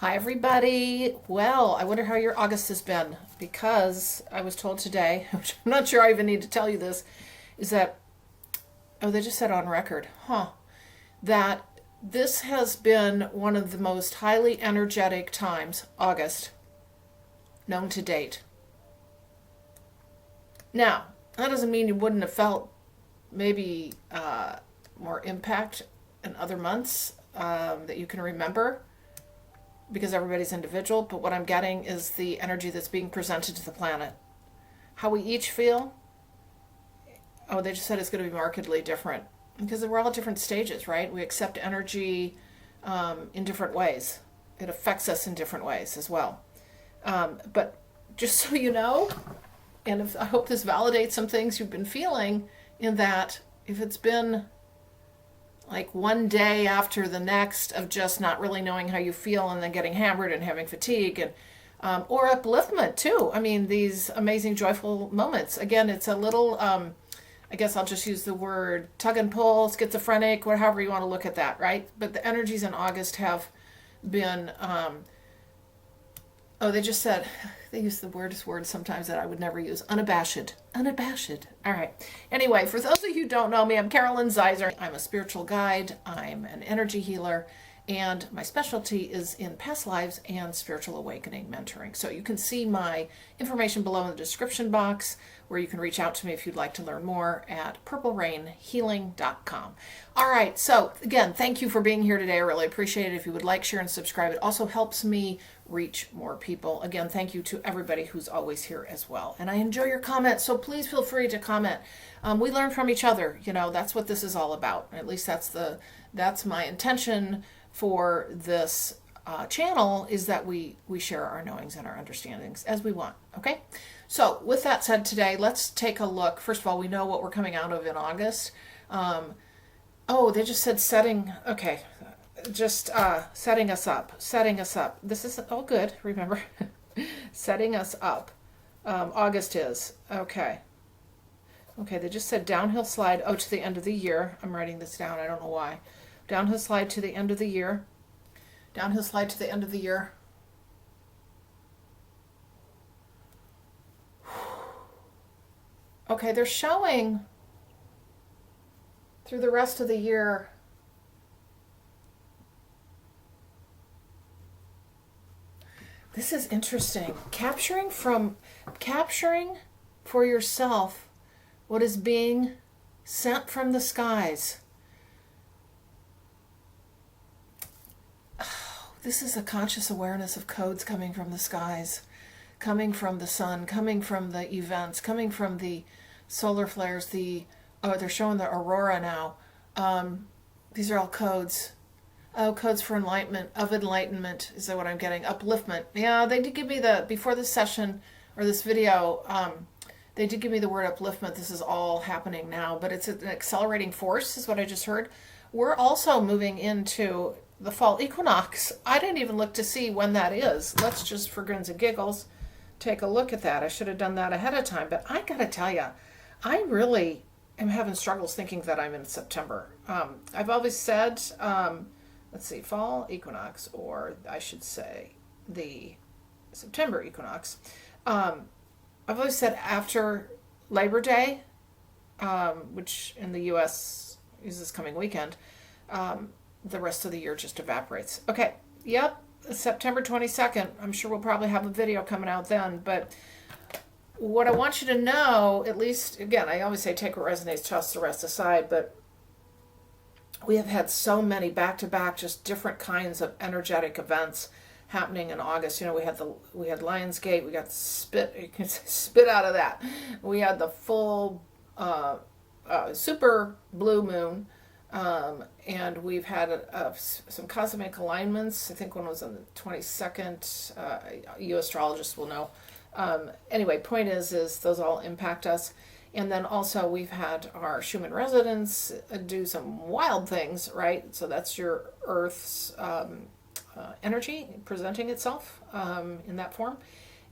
Hi, everybody. Well, I wonder how your August has been because I was told today, which I'm not sure I even need to tell you this, is that, oh, they just said on record, that this has been one of the most highly energetic times, August, known to date. Now, that doesn't mean you wouldn't have felt maybe more impact in other months that you can remember because everybody's individual, but what I'm getting is the energy that's being presented to the planet. How we each feel, oh, they just said it's going to be markedly different because we're all at different stages, right? We accept energy in different ways. It affects us in different ways as well. But just so you know, and I hope this validates some things you've been feeling, in that if it's been like one day after the next of just not really knowing how you feel and then getting hammered and having fatigue and or upliftment too. I mean, these amazing joyful moments. Again, it's a little I guess I'll just use the word tug and pull, schizophrenic, or however you want to look at that, right? But the energies in August have been oh, they just said, they use the weirdest word sometimes that I would never use. Unabashed. Unabashed. All right. Anyway, for those of you who don't know me, I'm Carolyn Zaiser. I'm a spiritual guide. I'm an energy healer. And my specialty is in past lives and spiritual awakening mentoring. So you can see my information below in the description box, where you can reach out to me if you'd like to learn more at purplerainhealing.com. All right, so again, thank you for being here today. I really appreciate it. If you would like, share, and subscribe, it also helps me reach more people. Again, thank you to everybody who's always here as well. And I enjoy your comments, so please feel free to comment. We learn from each other. You know, that's what this is all about. At least that's my intention for this channel, is that we share our knowings and our understandings as we want. Okay, so with that said, today let's take a look. First of all, we know what we're coming out of in August. Oh, they just said setting. Okay, just setting us up. This is all good. Remember, setting us up. August is okay. Okay, they just said downhill slide. Oh, to the end of the year. I'm writing this down. I don't know why. Downhill slide to the end of the year. Downhill slide to the end of the year. Okay, they're showing through the rest of the year. This is interesting. Capturing for yourself what is being sent from the skies. This is a conscious awareness of codes coming from the skies, coming from the sun, coming from the events, coming from the solar flares, they're showing the aurora now. These are all codes. Oh, codes for enlightenment, is that what I'm getting? Upliftment. Yeah, they did give me before this session, or this video, they did give me the word upliftment. This is all happening now, but it's an accelerating force, is what I just heard. We're also moving into the fall equinox. I didn't even look to see when that is. Let's just, for grins and giggles, take a look at that. I should have done that ahead of time, but I gotta tell you, I really am having struggles thinking that I'm in September. I've always said, let's see, fall equinox, or I should say the September equinox. I've always said after Labor Day, which in the U.S. is this coming weekend, the rest of the year just evaporates. Okay, yep, September 22nd. I'm sure we'll probably have a video coming out then, but what I want you to know, at least, again, I always say take what resonates, toss the rest aside, but we have had so many back-to-back, just different kinds of energetic events happening in August. You know, we had Lionsgate, we got spit, you can say spit out of that. We had the full super blue moon, and we've had some cosmic alignments. I think one was on the 22nd. You astrologists will know. Anyway, point is those all impact us. And then also we've had our Schumann resonance do some wild things, right? So that's your Earth's energy presenting itself in that form.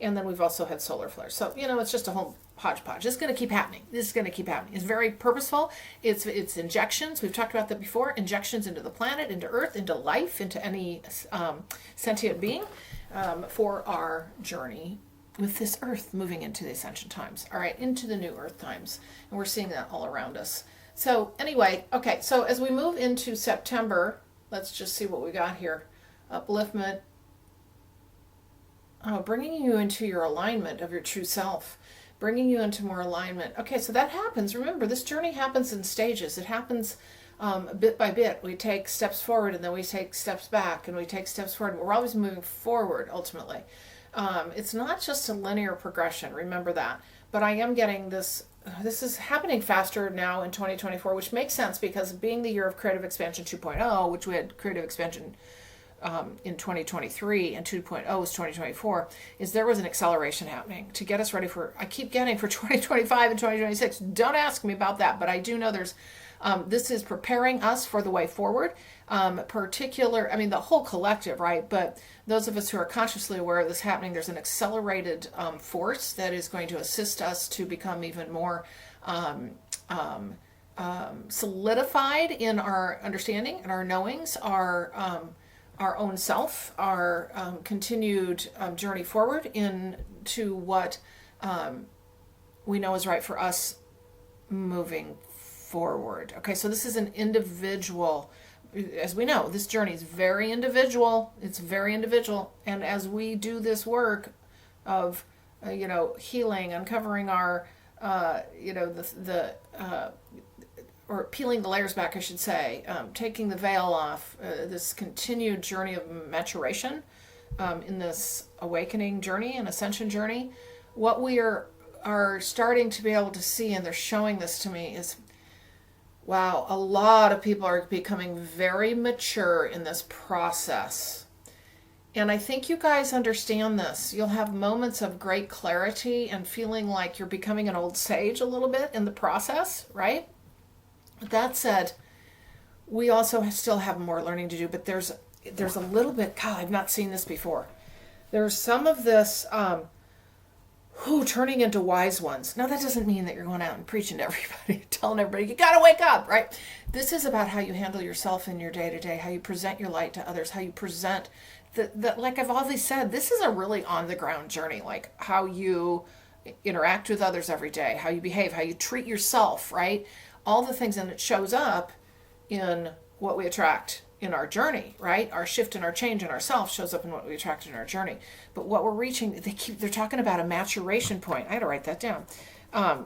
And then we've also had solar flares. So, it's just a whole hodgepodge. It's going to keep happening. This is going to keep happening. It's very purposeful. It's injections. We've talked about that before. Injections into the planet, into Earth, into life, into any sentient being for our journey with this Earth moving into the Ascension times. All right, into the new Earth times. And we're seeing that all around us. So anyway, okay, so as we move into September, let's just see what we got here. Upliftment. Oh, bringing you into your alignment of your true self, bringing you into more alignment. Okay, so that happens. Remember, this journey happens in stages. It happens bit by bit. We take steps forward and then we take steps back and we take steps forward. We're always moving forward, ultimately. It's not just a linear progression. Remember that. But I am getting this. This is happening faster now in 2024, which makes sense because being the year of Creative Expansion 2.0, which we had Creative Expansion in 2023 and 2.0 was 2024, is there was an acceleration happening to get us ready for, I keep getting for 2025 and 2026. Don't ask me about that, but I do know there's, this is preparing us for the way forward. The whole collective, right? But those of us who are consciously aware of this happening, there's an accelerated force that is going to assist us to become even more solidified in our understanding and our knowings, our own self, our continued journey forward into what we know is right for us moving forward. Okay, so this is an individual, as we know, this journey is very individual. It's very individual. And as we do this work of, healing, uncovering our, or peeling the layers back, I should say, taking the veil off, this continued journey of maturation in this awakening journey and ascension journey, what we are starting to be able to see, and they're showing this to me, is, wow, a lot of people are becoming very mature in this process. And I think you guys understand this. You'll have moments of great clarity and feeling like you're becoming an old sage a little bit in the process, right? That said, we also still have more learning to do, but there's a little bit, God, I've not seen this before. There's some of this turning into wise ones. Now, that doesn't mean that you're going out and preaching to everybody, telling everybody, you got to wake up, right? This is about how you handle yourself in your day-to-day, how you present your light to others, how you present, like I've always said, this is a really on-the-ground journey, like how you interact with others every day, how you behave, how you treat yourself, right? All the things, and it shows up in what we attract in our journey, right? Our shift and our change in ourselves shows up in what we attract in our journey. But what we're reaching, they're talking about a maturation point. I had to write that down.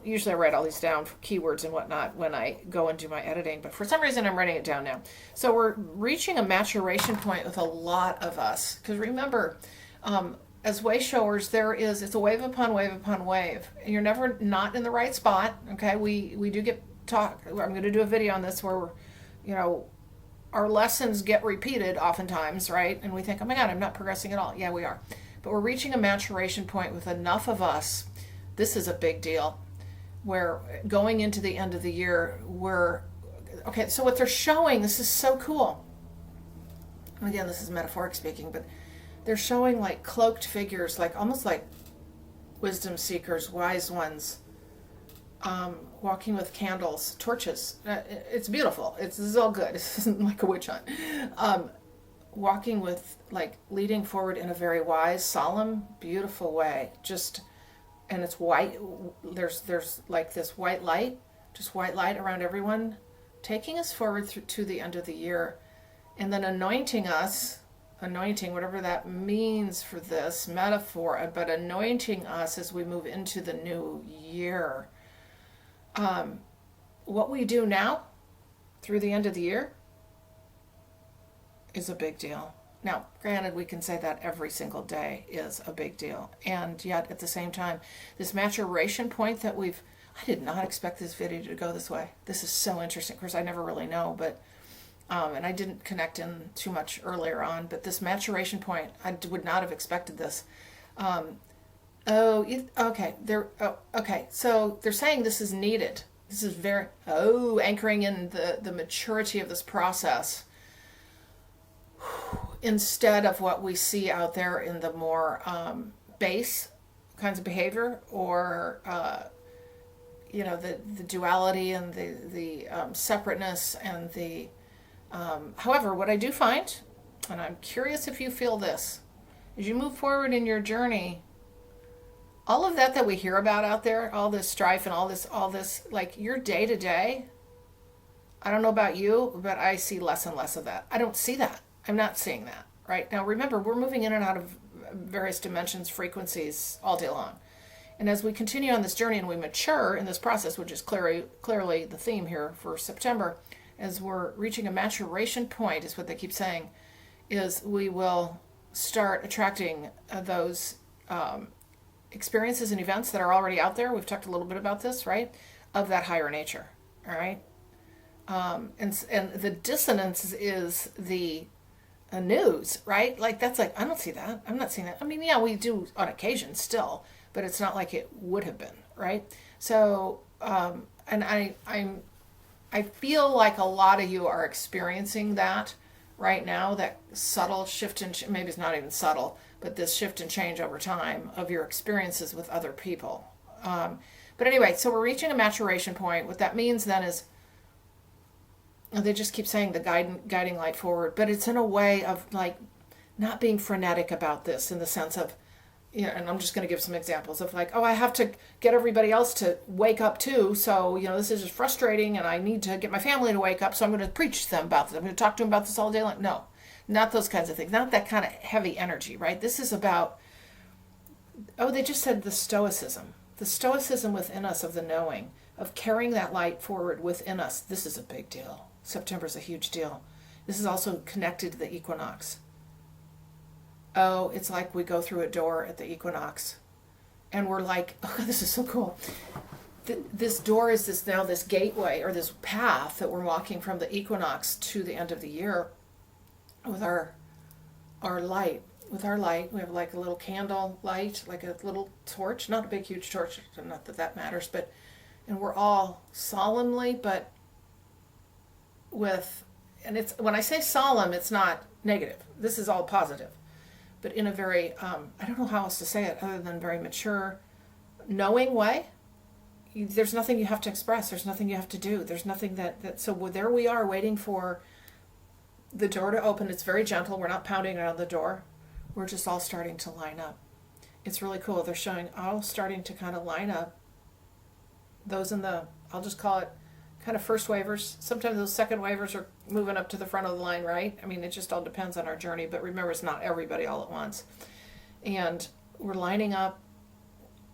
Usually I write all these down for keywords and whatnot when I go and do my editing, but for some reason I'm writing it down now. So we're reaching a maturation point with a lot of us. Because remember, as way showers, it's a wave upon wave upon wave. And you're never not in the right spot. Okay, we do get talk. I'm going to do a video on this where, our lessons get repeated oftentimes, right? And we think, oh my God, I'm not progressing at all. Yeah, we are. But we're reaching a maturation point with enough of us. This is a big deal. Where going into the end of the year, okay, so what they're showing, this is so cool. Again, this is metaphoric speaking, but they're showing like cloaked figures, like almost like wisdom seekers, wise ones, walking with candles, torches. It's beautiful. This is all good. This isn't like a witch hunt. Walking with, like, leading forward in a very wise, solemn, beautiful way. And it's white. There's like this white light, just white light around everyone, taking us forward to the end of the year, and then anointing, whatever that means for this metaphor, but anointing us as we move into the new year. What we do now through the end of the year is a big deal. Now, granted, we can say that every single day is a big deal. And yet, at the same time, this maturation point that I did not expect this video to go this way. This is so interesting. Of course, I never really know, but, and I didn't connect in too much earlier on, but this maturation point, I would not have expected this. Okay. So they're saying this is needed. This is anchoring in the maturity of this process instead of what we see out there in the more base kinds of behavior, or the duality and the separateness and the however, what I do find, and I'm curious if you feel this, as you move forward in your journey, all of that we hear about out there, all this strife and all this, like your day to day, I don't know about you, but I see less and less of that. I don't see that. I'm not seeing that. Right now, remember, we're moving in and out of various dimensions, frequencies all day long. And as we continue on this journey and we mature in this process, which is clearly the theme here for September, as we're reaching a maturation point, is what they keep saying, is we will start attracting those experiences and events that are already out there. We've talked a little bit about this, right? Of that higher nature, all right? And the dissonance is the news, right? Like that's like, I don't see that. I'm not seeing that. I mean, yeah, we do on occasion still, but it's not like it would have been, right? So, and I feel like a lot of you are experiencing that right now, that subtle shift in, maybe it's not even subtle, but this shift and change over time of your experiences with other people. But anyway, so we're reaching a maturation point. What that means then is, they just keep saying the guiding light forward, but it's in a way of like not being frenetic about this, in the sense of, and I'm just going to give some examples of like, oh, I have to get everybody else to wake up too. So, this is just frustrating and I need to get my family to wake up. So I'm going to preach to them about this. I'm going to talk to them about this all day long. No, not those kinds of things. Not that kind of heavy energy, right? This is about, they just said the stoicism within us of the knowing, of carrying that light forward within us. This is a big deal. September's a huge deal. This is also connected to the equinox. Oh, it's like we go through a door at the equinox and we're like, oh, this is so cool. This door is this gateway or this path that we're walking from the equinox to the end of the year with our light. With our light, we have like a little candle light, like a little torch, not a big, huge torch, not that matters, and we're all solemnly, but and it's, when I say solemn, it's not negative. This is all positive, but in a very, I don't know how else to say it other than very mature, knowing way. There's nothing you have to express. There's nothing you have to do. There's nothing so there we are waiting for the door to open. It's very gentle. We're not pounding on the door. We're just all starting to line up. It's really cool. They're showing all starting to kind of line up. Those in the, I'll just call it kind of first wavers. Sometimes those second wavers are moving up to the front of the line, right? I mean, it just all depends on our journey, but remember, it's not everybody all at once. And we're lining up,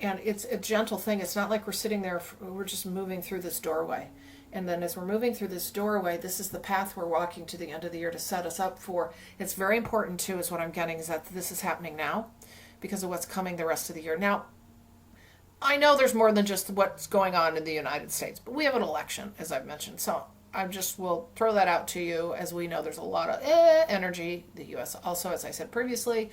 and it's a gentle thing. It's not like we're sitting there, we're just moving through this doorway. And then as we're moving through this doorway, this is the path we're walking to the end of the year to set us up for. It's very important too, is what I'm getting, is that this is happening now because of what's coming the rest of the year. Now, I know there's more than just what's going on in the United States, but we have an election, as I've mentioned. So I just will throw that out to you, as we know there's a lot of energy. The U.S. also, as I said previously,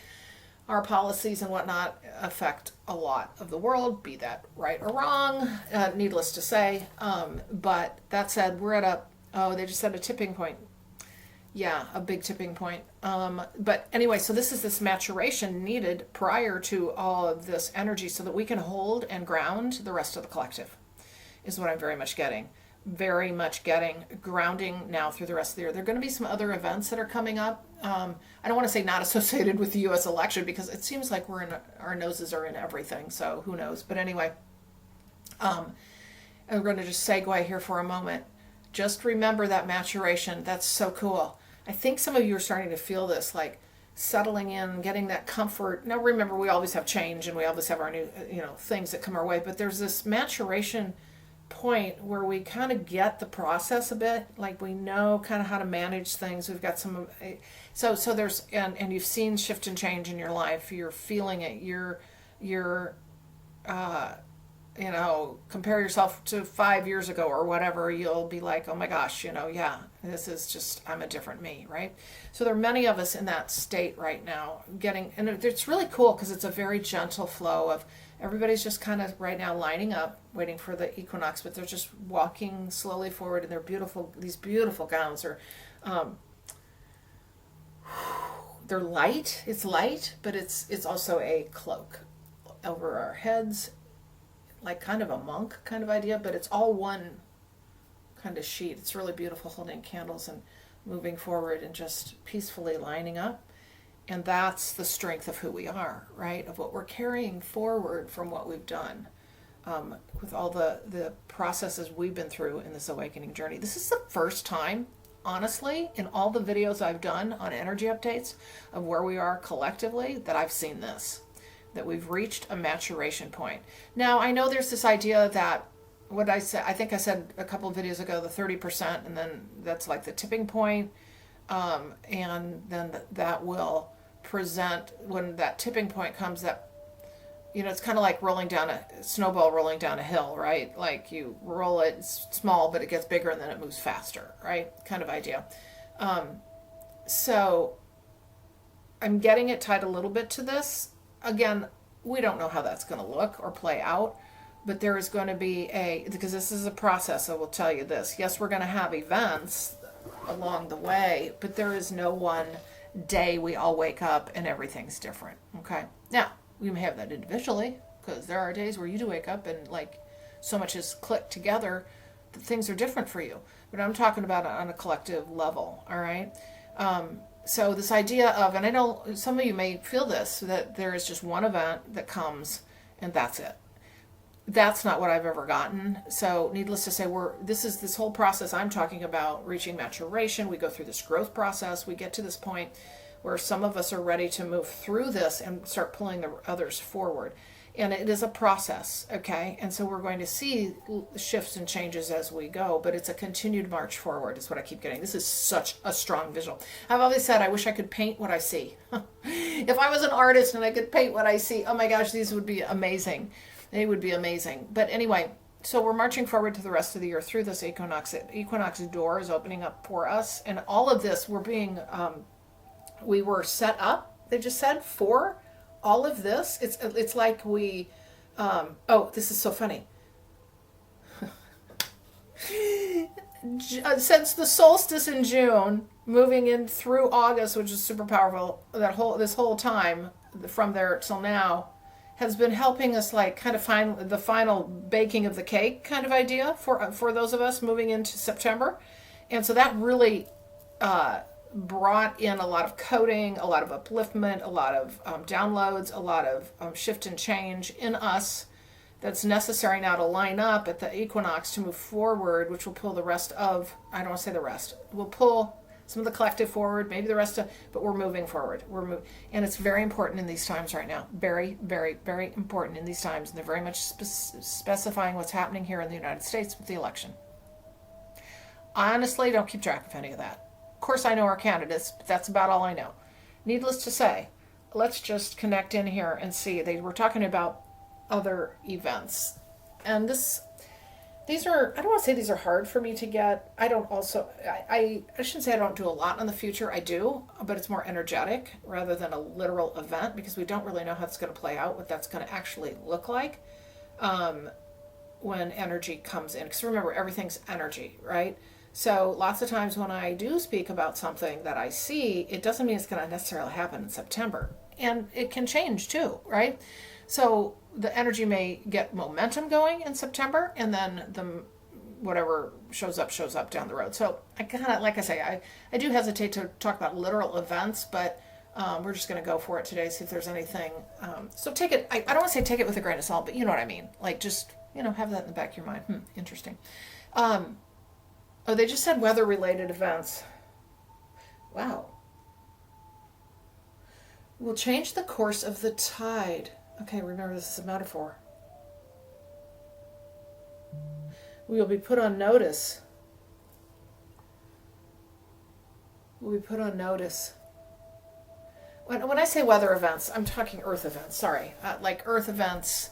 our policies and whatnot affect a lot of the world, be that right or wrong, needless to say. But that said, we're at they just said a tipping point. Yeah, a big tipping point. But anyway, so this is this maturation needed prior to all of this energy so that we can hold and ground the rest of the collective, is what I'm very much getting. Very much getting grounding now through the rest of the year. There are going to be some other events that are coming up. I don't want to say not associated with the U.S. election, because it seems like our noses are in everything, so who knows. But anyway, and we're going to just segue here for a moment. Just remember that maturation. That's so cool. I think some of you are starting to feel this, like settling in, getting that comfort. Now remember, we always have change and we always have our new, things that come our way, but there's this maturation point where we kind of get the process a bit, like we know kind of how to manage things. We've got some, so there's, and you've seen shift and change in your life. You're feeling it. You're compare yourself to 5 years ago or whatever, you'll be like, oh my gosh, yeah, this is just, I'm a different me, right? So there are many of us in that state right now, and it's really cool because it's a very gentle flow of everybody's just kind of right now lining up, waiting for the equinox, but they're just walking slowly forward, and they're beautiful. These beautiful gowns are, they're light. It's light, but it's also a cloak. over our heads, like kind of a monk kind of idea, but it's all one kind of sheet. It's really beautiful, holding candles and moving forward and just peacefully lining up. And that's the strength of who we are, right? Of what we're carrying forward from what we've done, with all the processes we've been through in this awakening journey. This is the first time, honestly, in all the videos I've done on energy updates of where we are collectively, that I've seen this, that we've reached a maturation point. Now, I know there's this idea that, what I said, I think I said a couple of videos ago, the 30%, and then that's like the tipping point, and then that will present, when that tipping point comes, that, you know, it's kind of like rolling down a snowball, rolling down a hill, right? Like you roll it, it's small, but it gets bigger and then it moves faster, right? Kind of idea. So I'm getting it tied a little bit to this. Again, we don't know how that's going to look or play out, but there is going to be because this is a process, I will tell you this. Yes, we're going to have events along the way, but there is no one day we all wake up and everything's different, okay? Now, we may have that individually, because there are days where you do wake up and like so much is clicked together that things are different for you. But I'm talking about on a collective level, all right? So this idea of, and I know some of you may feel this, that there is just one event that comes and that's it. That's not what I've ever gotten. So needless to say, this whole process I'm talking about, reaching maturation. We go through this growth process. We get to this point where some of us are ready to move through this and start pulling the others forward. And it is a process, okay? And so we're going to see shifts and changes as we go, but it's a continued march forward is what I keep getting. This is such a strong visual. I've always said I wish I could paint what I see. If I was an artist and I could paint what I see, oh my gosh, these would be amazing. They would be amazing. But anyway, so we're marching forward to the rest of the year through this equinox. Equinox door is opening up for us. And all of this, we were set up, they just said, for all of this. It's like we, this is so funny. Since the solstice in June, moving in through August, which is super powerful, this whole time, from there till now, has been helping us like kind of find the final baking of the cake kind of idea for those of us moving into September. And so that really brought in a lot of coding, a lot of upliftment, a lot of downloads, a lot of shift and change in us that's necessary now to line up at the equinox to move forward, which will pull the rest of, I don't want to say the rest, we'll pull some of the collective forward, maybe the rest of, but we're moving forward. And it's very important in these times right now. Very, very, very important in these times. And they're very much specifying what's happening here in the United States with the election. I honestly don't keep track of any of that. Of course, I know our candidates, but that's about all I know. Needless to say, let's just connect in here and see. They were talking about other events. And these are, I don't want to say these are hard for me to get. I shouldn't say I don't do a lot in the future. I do, but it's more energetic rather than a literal event, because we don't really know how it's going to play out, what that's going to actually look like when energy comes in. Because remember, everything's energy, right? So lots of times when I do speak about something that I see, it doesn't mean it's going to necessarily happen in September. And it can change too, right? So the energy may get momentum going in September, and then whatever shows up down the road. So I kind of, like I say, I do hesitate to talk about literal events, but we're just going to go for it today, see if there's anything. So take it, I don't want to say take it with a grain of salt, but you know what I mean. Like just, have that in the back of your mind. Interesting. They just said weather-related events. Wow. Will change the course of the tide. Okay, remember this is a metaphor. We will be put on notice. We'll be put on notice. When I say weather events, I'm talking earth events, sorry. Like earth events,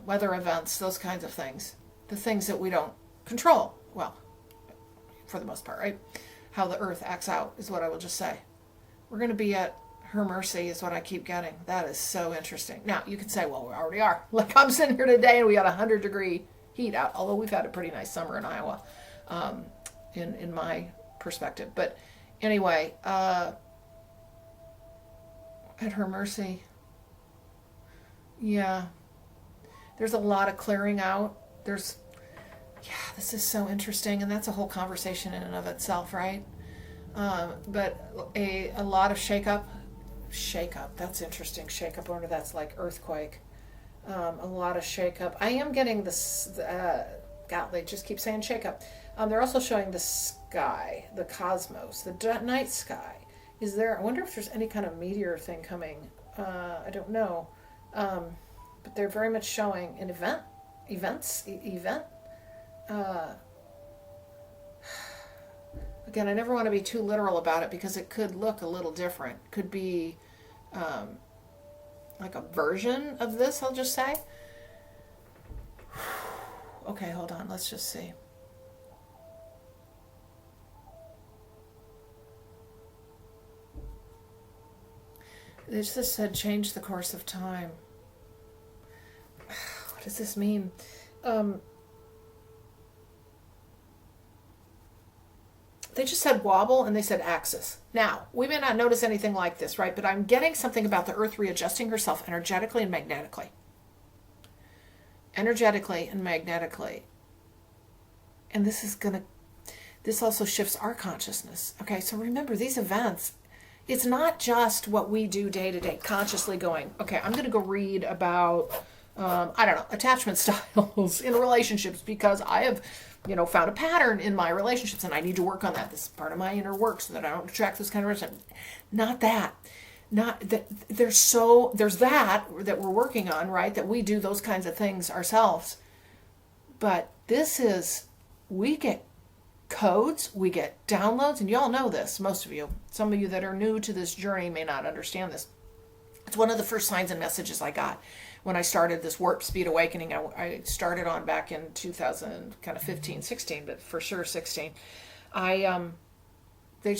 weather events, those kinds of things. The things that we don't control. Well, for the most part, right? How the earth acts out is what I will just say. We're going to be at her mercy is what I keep getting. That is so interesting. Now, you can say, well, we already are. Like I'm sitting here today and we got 100-degree heat out, although we've had a pretty nice summer in Iowa, in my perspective. But anyway, at her mercy. Yeah. There's a lot of clearing out. Yeah, this is so interesting, and that's a whole conversation in and of itself, right? But a lot of shake up. That's interesting. Shake up. I wonder that's like earthquake. A lot of shake up. I am getting this. God, they just keep saying shake up. They're also showing the sky, the cosmos, the night sky. Is there? I wonder if there's any kind of meteor thing coming. I don't know, but they're very much showing an event. Uh, Again, I never want to be too literal about it because it could look a little different. Could be um, like a version of this, I'll just say. Okay, hold on. Let's just see. It just said change the course of time. What does this mean? Um, they just said wobble and they said axis. Now, we may not notice anything like this, right? But I'm getting something about the Earth readjusting herself energetically and magnetically. Energetically and magnetically. And this also shifts our consciousness. Okay, so remember these events, it's not just what we do day to day, consciously going, okay, I'm going to go read about, I don't know, attachment styles in relationships because I have, found a pattern in my relationships and I need to work on that. This is part of my inner work so that I don't attract this kind of relationship. Not that. Not that there's that we're working on, right? That we do those kinds of things ourselves. But we get codes, we get downloads, and y'all know this, most of you. Some of you that are new to this journey may not understand this. It's one of the first signs and messages I got when I started this warp speed awakening. I started on back in 2000, kind of 15, 16, but for sure 16. They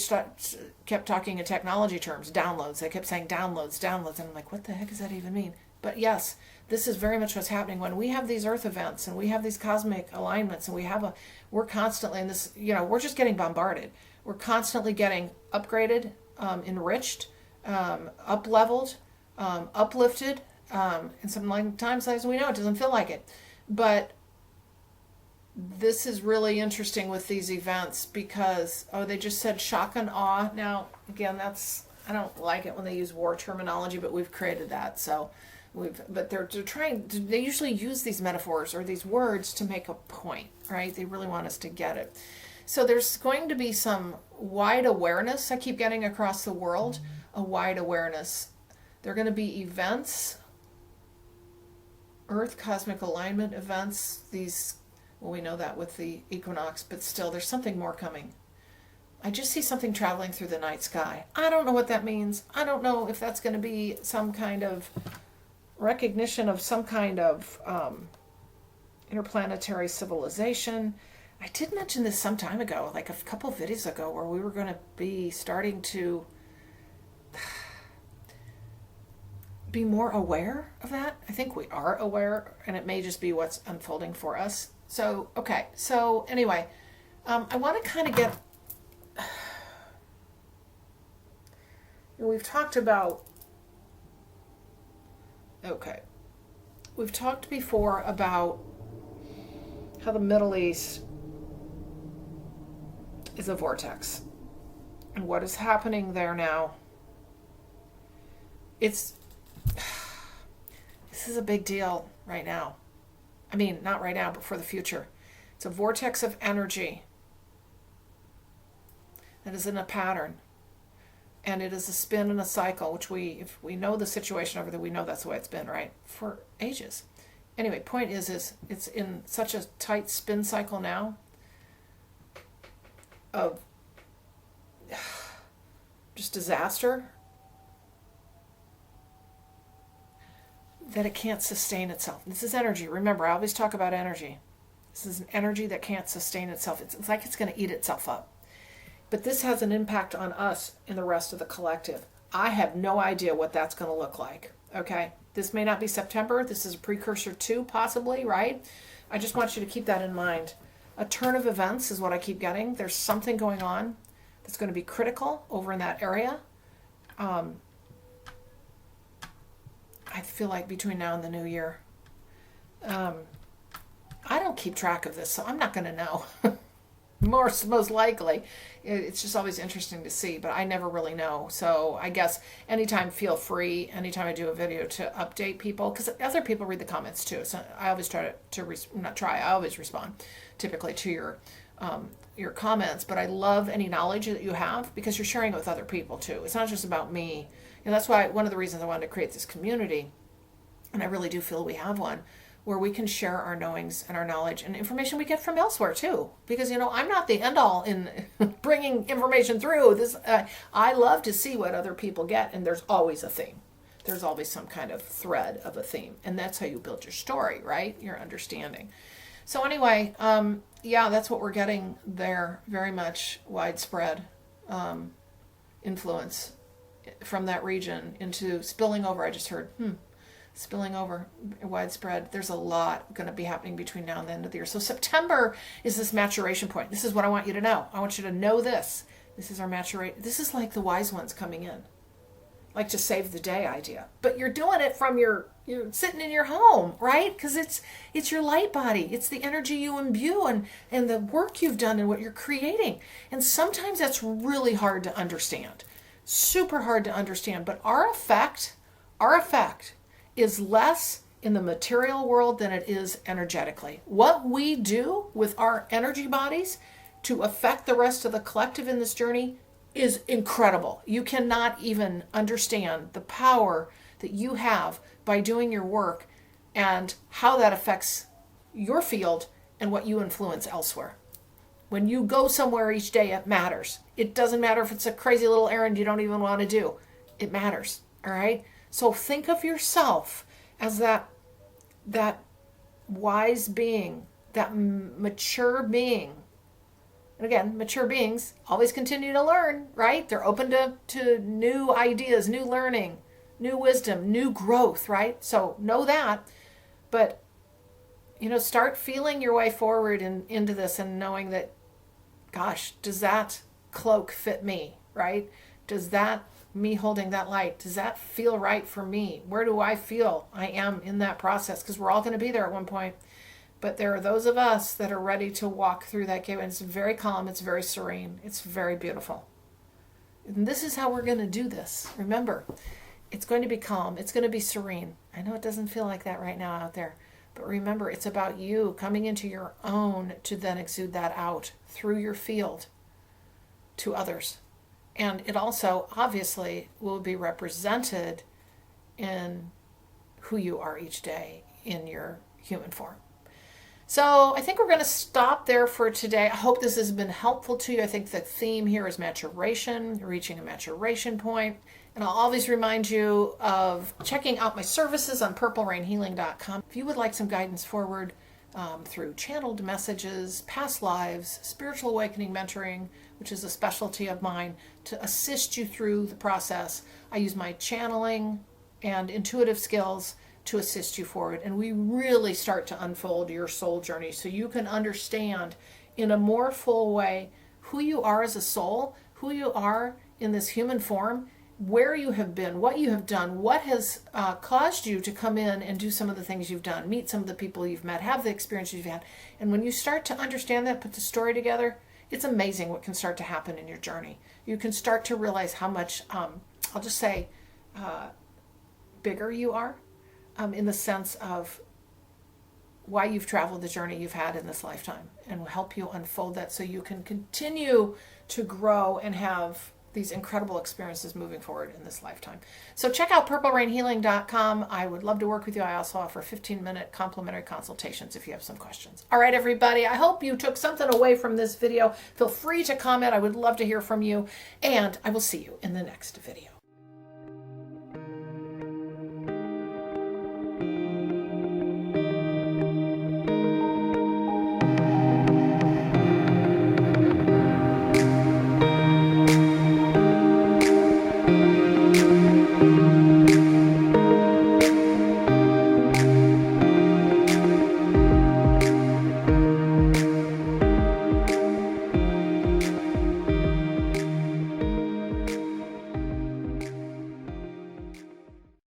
kept talking in technology terms, downloads. They kept saying downloads, and I'm like, what the heck does that even mean? But yes, this is very much what's happening when we have these earth events and we have these cosmic alignments and we're constantly in this, we're just getting bombarded. We're constantly getting upgraded, enriched, up-leveled, uplifted, and sometimes as we know, it doesn't feel like it. But this is really interesting with these events because, they just said shock and awe. Now, again, I don't like it when they use war terminology, but we've created that. So but they're they usually use these metaphors or these words to make a point, right? They really want us to get it. So there's going to be some wide awareness I keep getting across the world, a wide awareness. There are going to be events, Earth cosmic alignment events, we know that with the equinox, but still there's something more coming. I just see something traveling through the night sky. I don't know what that means. I don't know if that's going to be some kind of recognition of some kind of interplanetary civilization. I did mention this some time ago, like a couple videos ago, where we were going to be starting to be more aware of that. I think we are aware, and it may just be what's unfolding for us. So, okay. So, anyway, I want to kind of get... We've talked about... Okay. We've talked before about how the Middle East is a vortex. And what is happening there now? This is a big deal right now. I mean, not right now, but for the future. It's a vortex of energy that is in a pattern. And it is a spin and a cycle, which if we know the situation over there, we know that's the way it's been, right? For ages. Anyway, point is it's in such a tight spin cycle now of just disaster that it can't sustain itself. This is energy. Remember, I always talk about energy. This is an energy that can't sustain itself. It's like it's going to eat itself up. But this has an impact on us and the rest of the collective. I have no idea what that's going to look like. Okay? This may not be September. This is a precursor to, possibly, right? I just want you to keep that in mind. A turn of events is what I keep getting. There's something going on that's going to be critical over in that area. I I feel like between now and the new year. I don't keep track of this, so I'm not going to know. Most likely. It's just always interesting to see, but I never really know. So I guess anytime, feel free, anytime I do a video, to update people, because other people read the comments too. So I always try I always respond typically to your comments, but I love any knowledge that you have, because you're sharing it with other people too. It's not just about me. And that's why one of the reasons I wanted to create this community, and I really do feel we have one, where we can share our knowings and our knowledge and information we get from elsewhere too. Because, I'm not the end all in bringing information through this. I love to see what other people get, and there's always a theme. There's always some kind of thread of a theme, and that's how you build your story, right? Your understanding. So anyway, that's what we're getting there. Very much widespread influence from that region into spilling over. I just heard, spilling over, widespread. There's a lot going to be happening between now and the end of the year. So September is this maturation point. This is what I want you to know. I want you to know this. This is our maturation. This is like the wise ones coming in, like to save the day idea. But you're doing it from you're sitting in your home, right? Because it's your light body. It's the energy you imbue and the work you've done and what you're creating. And sometimes that's really hard to understand. Super hard to understand. But our effect is less in the material world than it is energetically. What we do with our energy bodies to affect the rest of the collective in this journey is incredible. You cannot even understand the power that you have by doing your work and how that affects your field and what you influence elsewhere. When you go somewhere each day, it matters. It doesn't matter if it's a crazy little errand you don't even want to do. It matters, all right? So think of yourself as that wise being, that mature being. And again, mature beings always continue to learn, right? They're open to new ideas, new learning, new wisdom, new growth, right? So know that. But, start feeling your way forward into this and knowing that, gosh, does that cloak fit me, right? Does that, me holding that light, does that feel right for me? Where do I feel I am in that process? Because we're all going to be there at one point. But there are those of us that are ready to walk through that gateway. And it's very calm. It's very serene. It's very beautiful. And this is how we're going to do this. Remember, it's going to be calm. It's going to be serene. I know it doesn't feel like that right now out there. But remember, it's about you coming into your own to then exude that out through your field to others. And it also, obviously, will be represented in who you are each day in your human form. So I think we're going to stop there for today. I hope this has been helpful to you. I think the theme here is maturation, reaching a maturation point. And I'll always remind you of checking out my services on purplerainhealing.com. If you would like some guidance forward through channeled messages, past lives, spiritual awakening mentoring, which is a specialty of mine, to assist you through the process, I use my channeling and intuitive skills to assist you forward. And we really start to unfold your soul journey so you can understand in a more full way who you are as a soul, who you are in this human form, where you have been, what you have done, what has caused you to come in and do some of the things you've done, meet some of the people you've met, have the experiences you've had. And when you start to understand that, put the story together, it's amazing what can start to happen in your journey. You can start to realize how much, I'll just say, bigger you are in the sense of why you've traveled the journey you've had in this lifetime, and will help you unfold that so you can continue to grow and have these incredible experiences moving forward in this lifetime. So check out purplerainhealing.com. I would love to work with you. I also offer 15-minute complimentary consultations if you have some questions. All right, everybody, I hope you took something away from this video. Feel free to comment. I would love to hear from you, and I will see you in the next video.